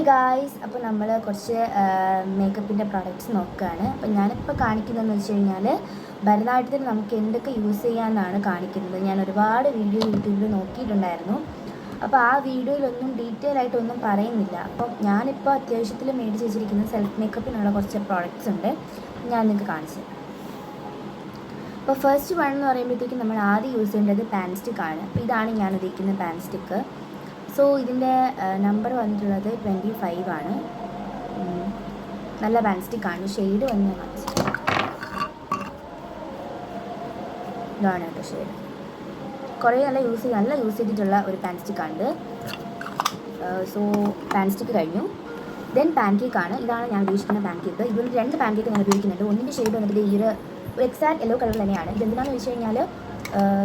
Guys, അപ്പോൾ നമ്മൾ കുറച്ച് മേക്കപ്പിൻ്റെ പ്രോഡക്റ്റ്സ് നോക്കുകയാണ്. അപ്പോൾ ഞാനിപ്പോൾ കാണിക്കുന്നതെന്ന് വെച്ച് കഴിഞ്ഞാൽ ഭരതനാട്യത്തിന് നമുക്ക് എന്തൊക്കെ യൂസ് ചെയ്യാമെന്നാണ് കാണിക്കുന്നത്. ഞാൻ ഒരുപാട് വീഡിയോ യൂട്യൂബിൽ നോക്കിയിട്ടുണ്ടായിരുന്നു. അപ്പോൾ ആ വീഡിയോയിലൊന്നും ഡീറ്റെയിൽ ആയിട്ടൊന്നും പറയുന്നില്ല. അപ്പം ഞാനിപ്പോൾ അത്യാവശ്യത്തിൽ മേടിച്ച് വെച്ചിരിക്കുന്ന സെൽഫ് മേക്കപ്പിനുള്ള കുറച്ച് പ്രോഡക്റ്റ്സ് ഉണ്ട്, ഞാൻ നിങ്ങൾക്ക് കാണിച്ചു. അപ്പോൾ ഫസ്റ്റ് വൺ എന്ന് പറയുമ്പോഴത്തേക്കും നമ്മൾ ആദ്യം യൂസ് ചെയ്യേണ്ടത് പാൻ സ്റ്റിക്കാണ്. അപ്പോൾ ഇതാണ് ഞാൻ ഉപയോഗിക്കുന്ന പാൻ സ്റ്റിക്ക്. സോ ഇതിൻ്റെ നമ്പർ വന്നിട്ടുള്ളത് 25 ആണ്. നല്ല പാൻ സ്റ്റിക്കാണ്. ഷെയ്ഡ് വന്ന് ഞാൻ കാണിച്ചു. ഇതാണ് കേട്ടോ ഷെയ്ഡ്. കുറേ നല്ല യൂസ് ചെയ്തിട്ടുള്ള ഒരു പാൻ സ്റ്റിക്കാണിത്. സോ പാൻ സ്റ്റിക്ക് കഴിഞ്ഞു. ദെൻ പാൻ കേക്കാണ്. ഇതാണ് ഞാൻ ഉപയോഗിക്കുന്ന പാൻ കേക്ക്. ഇതിൽ 2 പാൻ കേക്ക് ഞാൻ ഉപയോഗിക്കുന്നുണ്ട്. ഒന്നിൻ്റെ ഷെയ്ഡ് വന്നിട്ട് ഈ ഒരു എക്സാക്ട് യെല്ലോ കളർ തന്നെയാണ്. ഇതെന്താണെന്ന് വെച്ച് കഴിഞ്ഞാൽ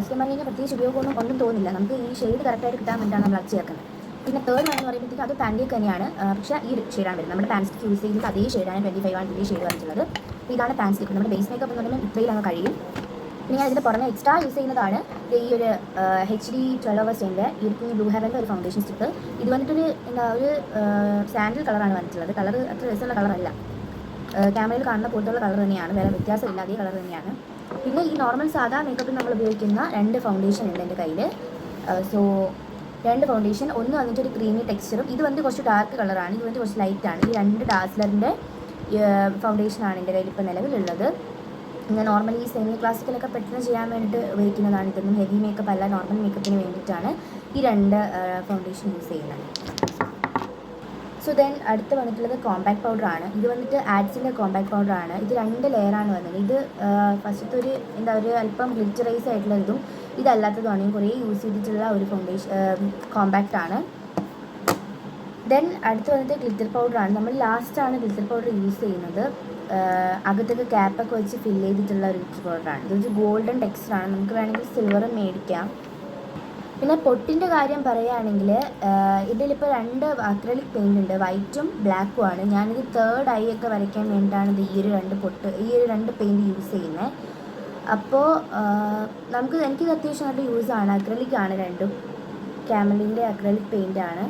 സത്യം പറഞ്ഞു കഴിഞ്ഞാൽ പ്രത്യേകിച്ച് ഒന്നും തോന്നില്ല. നമുക്ക് ഈ ഷെയ്ഡ് കറക്റ്റായിട്ട് കിട്ടാൻ വേണ്ടിയിട്ടാണ് നമ്മൾ അത് ചേർക്കുന്നത്. പിന്നെ തേർഡ് വൺ എന്ന് പറയുമ്പോഴത്തേക്ക് അത് പാൻ കേക്ക് തന്നെയാണ്. പക്ഷേ ഈ ഷെയ്ഡാണ് വരുന്നത്. നമ്മുടെ പാൻ സ്റ്റിക്ക് യൂസ് ചെയ്തിട്ട് അതേ ഷെയ്ഡാണ് 25 ആണ് ഇതിൻ്റെ ഷെയ്ഡ് വന്നിട്ടുള്ളത്. ഇതാണ് പാൻ സ്റ്റിക്ക്. നമ്മുടെ ബേസ് മേക്കപ്പ് എന്ന് പറയുമ്പോൾ ഇത്രയിലാണ് കഴിയും. പിന്നെ ഞാൻ ഇതിൻ്റെ പുറമെ എക്സ്ട്രാ യൂസ് ചെയ്യുന്നതാണ് ഈ ഒരു HD 12 Hoursൻ്റെ ഈ ഒരു ബ്ലൂ ഹെവൻ്റെ ഒരു ഫൗണ്ടേഷൻ സ്റ്റിക്ക്. ഇത് വന്നിട്ടൊരു ഒരു സാൻഡിൽ കളറാണ് വന്നിട്ടുള്ളത്. കളർ അത്ര രസമുള്ള കളറല്ല. ക്യാമറയിൽ കാണുന്ന പോലത്തുള്ള കളർ തന്നെയാണ്, വേറെ വ്യത്യാസമില്ല, അതേ കളർ തന്നെയാണ്. പിന്നെ ഈ നോർമൽ സാധാ മേക്കപ്പിൽ നമ്മൾ ഉപയോഗിക്കുന്ന 2 ഫൗണ്ടേഷൻ ഉണ്ട് എൻ്റെ കയ്യിൽ. സോ 2 ഫൗണ്ടേഷൻ, ഒന്ന് വന്നിട്ട് ഒരു ക്രീമി ടെക്സ്ചറും, ഇത് വന്നിട്ട് കുറച്ച് ഡാർക്ക് കളറാണ്, ഇത് വന്നിട്ട് കുറച്ച് ലൈറ്റാണ്. ഈ 2 ഡാസ്ലറിൻ്റെ ഫൗണ്ടേഷനാണ് എൻ്റെ കയ്യിൽ ഇപ്പോൾ നിലവിലുള്ളത്. ഞാൻ നോർമലി സെമി ക്ലാസിക്കലൊക്കെ പെട്ടെന്ന് ചെയ്യാൻ വേണ്ടിയിട്ട് ഉപയോഗിക്കുന്നതാണ്. ഇതൊന്നും ഹെവി മേക്കപ്പ് അല്ല, നോർമൽ മേക്കപ്പിന് വേണ്ടിയിട്ടാണ് ഈ 2 ഫൗണ്ടേഷൻ യൂസ് ചെയ്യുന്നത്. സോ ദെൻ അടുത്ത് വന്നിട്ടുള്ളത് കോമ്പാക്ട് പൗഡറാണ്. ഇത് വന്നിട്ട് ആഡ്സിൻ്റെ കോമ്പാക്ട് പൗഡറാണ്. ഇത് 2 ലെയറാണ് വന്നത്. ഇത് ഫസ്റ്റത്തെ ഒരു അല്പം ഗ്ലിറ്ററൈസ് ആയിട്ടുള്ള ഇതും ഇതല്ലാത്തതുമാണ്. ഞാൻ കുറേ യൂസ് ചെയ്തിട്ടുള്ള ഒരു കോമ്പാക്റ്റാണ്. ദെൻ അടുത്ത് വന്നിട്ട് ഗ്ലിറ്റർ പൗഡറാണ്. നമ്മൾ ലാസ്റ്റാണ് ഗ്ലിറ്റർ പൗഡർ യൂസ് ചെയ്യുന്നത്. അകത്തൊക്കെ ക്യാപ്പൊക്കെ വെച്ച് ഫില്ല് ചെയ്തിട്ടുള്ള ഒരു ഗ്ലിറ്റർ പൗഡറാണ്. ഇതൊരു ഗോൾഡൻ ടെക്സ്ചറാണ്. നമുക്ക് വേണമെങ്കിൽ സിൽവറും മേടിക്കാം. പിന്നെ പൊട്ടിൻ്റെ കാര്യം പറയുകയാണെങ്കിൽ ഇതിലിപ്പോൾ 2 അക്രലിക് പെയിൻ്റ് ഉണ്ട്, വൈറ്റും ബ്ലാക്കും ആണ്. ഞാനിത് തേർഡ് ഐ ഒക്കെ വരയ്ക്കാൻ വേണ്ടിയിട്ടാണ് ഈ ഒരു 2 പെയിൻറ്റ് യൂസ് ചെയ്യുന്നത്. അപ്പോൾ എനിക്കിത് അത്യാവശ്യം നല്ല യൂസാണ്. അക്രലിക് ആണ് 2ഉം. ക്യാമലിൻ്റെ അക്രലിക് പെയിൻ്റാണ്.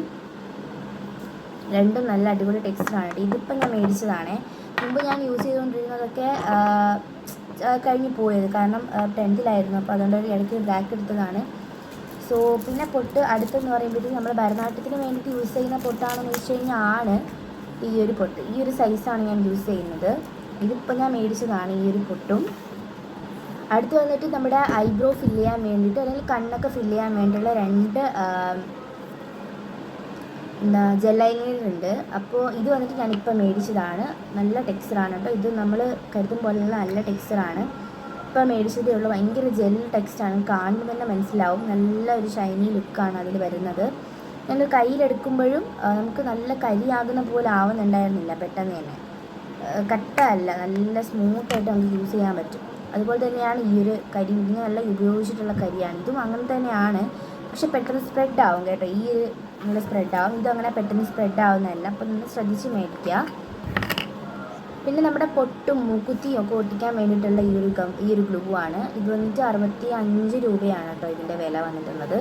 2ഉം നല്ല അടിപൊളി ടെക്സ്ചറാണ്. ഇതിപ്പോൾ ഞാൻ മേടിച്ചതാണ്. മുമ്പ് ഞാൻ യൂസ് ചെയ്തുകൊണ്ടിരുന്നതൊക്കെ കഴിഞ്ഞ് പോയത്, കാരണം 10th അപ്പോൾ അതുകൊണ്ട് ഇടയ്ക്ക് ബ്ലാക്ക് എടുത്തതാണ്. സോ പിന്നെ പൊട്ട് അടുത്തെന്ന് പറയുമ്പോഴത്തേക്കും നമ്മൾ ഭരതനാട്യത്തിന് വേണ്ടിയിട്ട് യൂസ് ചെയ്യുന്ന പൊട്ടാണെന്ന് വെച്ച് കഴിഞ്ഞാൽ ഈ ഒരു പൊട്ട്, ഈ ഒരു സൈസാണ് ഞാൻ യൂസ് ചെയ്യുന്നത്. ഇതിപ്പോൾ ഞാൻ മേടിച്ചതാണ് ഈ ഒരു പൊട്ടും. അടുത്ത് വന്നിട്ട് നമ്മുടെ ഐബ്രോ ഫില്ല് ചെയ്യാൻ വേണ്ടിയിട്ട്, അല്ലെങ്കിൽ കണ്ണൊക്കെ ഫില്ല് ചെയ്യാൻ വേണ്ടിയുള്ള 2 ജെൽ ലൈനർ ഉണ്ട്. അപ്പോൾ ഇത് വന്നിട്ട് ഞാനിപ്പോൾ മേടിച്ചതാണ്. നല്ല ടെക്സ്ചറാണ് കേട്ടോ. ഇത് നമ്മൾ കരുതും പോലെയുള്ള നല്ല ടെക്സ്ചറാണ്. ഇപ്പോൾ മേടിച്ചതേ ഉള്ളൂ. ഭയങ്കര ജെൽ ടെക്സ്റ്റാണ്, കാണുമ്പോൾ തന്നെ മനസ്സിലാവും. നല്ല ഒരു ഷൈനി ലുക്കാണ് അതിൽ വരുന്നത്. ഞങ്ങൾ കയ്യിലെടുക്കുമ്പോഴും നമുക്ക് നല്ല കരിയാകുന്ന പോലെ ആവുന്നുണ്ടായിരുന്നില്ല പെട്ടെന്ന് തന്നെ. കട്ടല്ല, നല്ല സ്മൂത്തായിട്ട് നമുക്ക് യൂസ് ചെയ്യാൻ പറ്റും. അതുപോലെ തന്നെയാണ് ഈ ഒരു കരി. ഇതിന് നല്ല ഉപയോഗിച്ചിട്ടുള്ള കരിയാണ്. ഇതും അങ്ങനെ തന്നെയാണ്, പക്ഷെ പെട്ടെന്ന് സ്പ്രെഡ് ആവും കേട്ടോ. ഈ ഒരു നല്ല സ്പ്രെഡ് ആവും. ഇതങ്ങനെ പെട്ടെന്ന് സ്പ്രെഡ് ആവുന്നതല്ല. അപ്പോൾ നിങ്ങൾ ശ്രദ്ധിച്ച് മേടിക്കുക. പിന്നെ നമ്മുടെ പൊട്ടും മൂക്കുത്തിയും ഒക്കെ ഒട്ടിക്കാൻ വേണ്ടിയിട്ടുള്ള ഈ ഒരു ഗ്ലൂ ആണ്. ഇത് വന്നിട്ട് 65 രൂപയാണ് കേട്ടോ ഇതിൻ്റെ വില വന്നിട്ടുള്ളത്.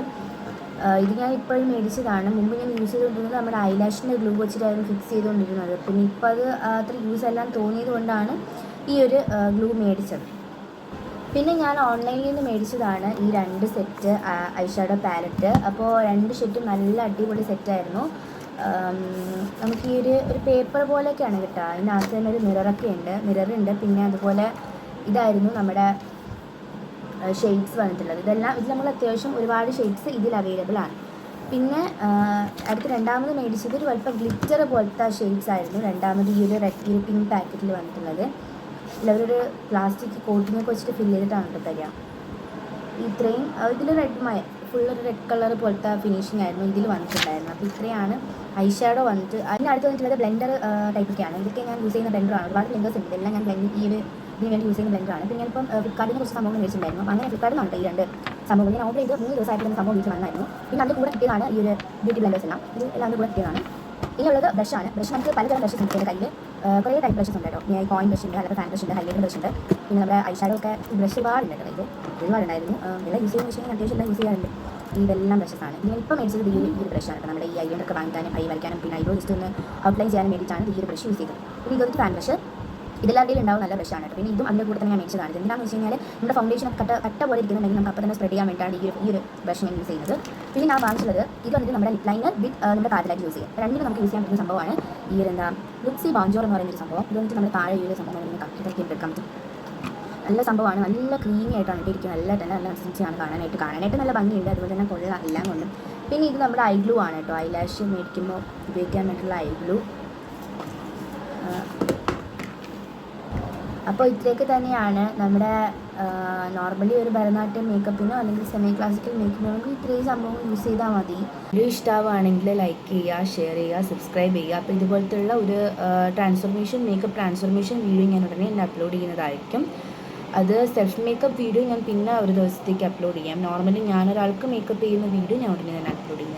ഇത് ഞാൻ ഇപ്പോഴും മേടിച്ചതാണ്. മുമ്പ് ഞാൻ യൂസ് ചെയ്തുകൊണ്ടിരുന്നത് നമ്മുടെ ഐലാഷിൻ്റെ ഗ്ലൂ വെച്ചിട്ടായിരുന്നു ഫിക്സ് ചെയ്തുകൊണ്ടിരുന്നത്. പിന്നെ ഇപ്പോൾ അത് അത്ര യൂസ് എല്ലാം തോന്നിയത് കൊണ്ടാണ് ഈ ഒരു ഗ്ലൂ മേടിച്ചത്. പിന്നെ ഞാൻ ഓൺലൈനിൽ നിന്ന് മേടിച്ചതാണ് ഈ 2 സെറ്റ് ഐഷാഡോ പാലറ്റ്. അപ്പോൾ 2 സെറ്റും നല്ല അടിപൊളി സെറ്റായിരുന്നു. നമുക്ക് ഈ ഒരു പേപ്പർ പോലെയൊക്കെയാണ് കിട്ടുക. അതിനകത്ത് തന്നെ ഒരു മിററുണ്ട്. പിന്നെ അതുപോലെ ഇതായിരുന്നു നമ്മുടെ ഷെയ്ഡ്സ് വന്നിട്ടുള്ളത്. ഇതിൽ നമ്മൾ അത്യാവശ്യം ഒരുപാട് ഷെയ്ഡ്സ് ഇതിൽ അവൈലബിൾ ആണ്. പിന്നെ അടുത്ത് രണ്ടാമത് മേടിച്ചത് ഒരു അല്പം ഗ്ലിറ്റർ പോലത്തെ ഷെയ്ഡ്സ് ആയിരുന്നു. രണ്ടാമത് ഈ ഒരു പിങ്ക് പാക്കറ്റിൽ വന്നിട്ടുള്ളത്. ഇതിലൊരു പ്ലാസ്റ്റിക് കോട്ടിങ്ങൊക്കെ വെച്ചിട്ട് ഫില്ല് ചെയ്തിട്ടാണ് കേട്ടോ തരിക. ഇത്രയും ഇതിൽ ഫുള്ളൊരു റെഡ് കളർ പോലത്തെ ഫിനിഷിംഗ് ആയിരുന്നു ഇതിൽ വന്നിട്ടുണ്ടായിരുന്നു. അപ്പോൾ ഇത്രയാണ് ഐഷാഡോ വന്നിട്ട്. അതിനടുത്ത് വന്നിട്ടുള്ളത് ബ്ലെൻഡർ ടൈപ്പൊക്കെയാണ്. ഇതൊക്കെ ഞാൻ യൂസ് ചെയ്യുന്ന ബ്ലെൻഡറാണ്. ഒരുപാട് ബ്ലെൻഡേഴ്സ് ഉണ്ട്. ഇതെല്ലാം ഞാൻ ഇതിന് വേണ്ടി യൂസ് ചെയ്യുന്ന ബ്ലെൻഡറാണ്. പിന്നെ ഞാനിപ്പം ഫ്ലിപ്കാർട്ടിൽ കുറച്ച് സംഭവങ്ങൾ മേടിച്ചിട്ടുണ്ടായിരുന്നു. അങ്ങനെ ഫ്ലിപ്കാർട്ടിൽ നിന്നുണ്ട് ഈ 2 സംഭവങ്ങൾ. ഞാൻ ഓർഡർ ചെയ്ത് 3 ദിവസമായിട്ട് സംഭവം വീട്ടിൽ വന്നായിരുന്നു. പിന്നെ അതിൻ്റെ കൂടെ കിട്ടിയതാണ് ഈ ഒരു ബ്യൂട്ടി ബ്ലെൻഡേഴ്സ് എല്ലാം. ഇത് എല്ലാം കൂടെ കിട്ടിയതാണ്. ഇനിയുള്ളത് ബ്രഷാണ്. ബ്രഷ് നമുക്ക് പലതരം ബ്രഷസ് ഉണ്ട് എൻ്റെ കയ്യിൽ. കുറേ ടൈപ്പ് ബ്രഷസ് ഉണ്ട് കേട്ടോ. ഞാൻ കോയിൻ ബ്രഷ് ഉണ്ട്, അല്ലെങ്കിൽ ഫാൻ ബ്രഷ് ഉണ്ട്, ഹൈലൈറ്റർ ബ്രഷ് ഉണ്ട്. പിന്നെ നമ്മുടെ ഐഷാഡോ ഒക്കെ ബ്രഷ് ഒരുപാടുണ്ട് കേട്ടോ. ഒരുപാടുണ്ടായിരുന്നു. എല്ലാം യൂസ് ചെയ്യുന്ന വിഷയം അത്യാവശ്യം എല്ലാം യൂസ് ചെയ്യാറുണ്ട്. ഇതെല്ലാം ബ്രഷസാണ്. ഞാൻ ഇപ്പോൾ മേടിച്ചത് ഈ ഒരു ബ്രഷാണ് കേട്ടോ. നമ്മുടെ ഈ ഐലൈനറൊക്കെ വാങ്ങിക്കാനും ഐ വരയ്ക്കാനും പിന്നെ ഐബ്രോ ജസ്റ്റ് ഒന്ന് ഔട്ട്ലൈൻ ചെയ്യാനും വേണ്ടിയിട്ടാണ് ഈ ഒരു ബ്രഷ് യൂസ് ചെയ്തത്. പിന്നെ ഇതൊരു ഫാൻ ബ്രഷ്, ഇതെല്ലാവരുടെയും ഉണ്ടാവും നല്ല ബ്രഷാണ് കേട്ടോ. പിന്നെ ഇതും അതിൻ്റെ കൂടെ തന്നെ ഞാൻ മേടിച്ചതാണ്. എന്താണെന്ന് വെച്ച് കഴിഞ്ഞാൽ നമ്മുടെ ഫൗണ്ടേഷൻ കട്ട പോലെ ഇരിക്കുന്നുണ്ടെങ്കിൽ നമുക്ക് അപ്പോൾ തന്നെ സ്പ്രെഡ് ചെയ്യാൻ വേണ്ടിയിട്ടാണ് ഈ ഒരു ബ്രഷ് ഞാൻ യൂസ് ചെയ്യുന്നത്. പിന്നെ ഞാൻ വാങ്ങിച്ചുള്ളത് ഇത് വന്നിട്ട് നമ്മുടെ ലിപ് ലൈനർ വിത്ത് നമ്മുടെ കാർഡിലായിട്ട് യൂസ് ചെയ്യും. രണ്ടിനും നമുക്ക് യൂസ് ചെയ്യാൻ പറ്റുന്ന സംഭവമാണ് ഈ ഒരു ലുക്സി ബോൺജോർ എന്ന് പറയുന്ന ഒരു സംഭവം. ഇത് വന്നിട്ട് നമ്മുടെ താഴെ ഈ ഒരു സംഭവം ഇതൊക്കെ എടുക്കാൻ പറ്റും. നല്ല സംഭവമാണ്, നല്ല ക്രീമി ആയിട്ടാണ് ഇട്ടിരിക്കുന്നത്. നല്ല കൺസിസ്റ്റൻസിയാണ് കാണാനായിട്ട് നല്ല ഭംഗിയുണ്ട്. അതുപോലെ തന്നെ കൊള്ളാം എല്ലാം കൊണ്ടും. പിന്നെ ഇത് നമ്മുടെ ഐ ഗ്ലൂ ആണ് കേട്ടോ. ഐലാഷ് മേടിക്കുമ്പോൾ ഉപയോഗിക്കാൻ വേണ്ടിയിട്ടുള്ള ഐ ഗ്ലൂ. അപ്പോൾ ഇത്രയൊക്കെ തന്നെയാണ് നമ്മുടെ നോർമലി ഒരു ഭരതനാട്യം മേക്കപ്പിനോ അല്ലെങ്കിൽ സെമി ക്ലാസിക്കൽ മേക്കപ്പിനോ നമുക്ക് ഇത്രയും സംഭവം യൂസ് ചെയ്താൽ മതി. വീഡിയോ ഇഷ്ടമാവുകയാണെങ്കിൽ ലൈക്ക് ചെയ്യുക, ഷെയർ ചെയ്യുക, സബ്സ്ക്രൈബ് ചെയ്യുക. അപ്പോൾ ഇതുപോലത്തുള്ള ഒരു മേക്കപ്പ് ട്രാൻസ്ഫോർമേഷൻ വീഡിയോ ഞാൻ ഉടനെ അപ്ലോഡ് ചെയ്യുന്നതായിരിക്കും. അത് സെൽഫ് മേക്കപ്പ് വീഡിയോ ഞാൻ പിന്നെ ഒരു ദിവസത്തേക്ക് അപ്ലോഡ് ചെയ്യാം. നോർമലി ഞാനൊരാൾക്ക് മേക്കപ്പ് ചെയ്യുന്ന വീഡിയോ ഞാൻ ഉടനെ തന്നെ അപ്ലോഡ് ചെയ്യാം.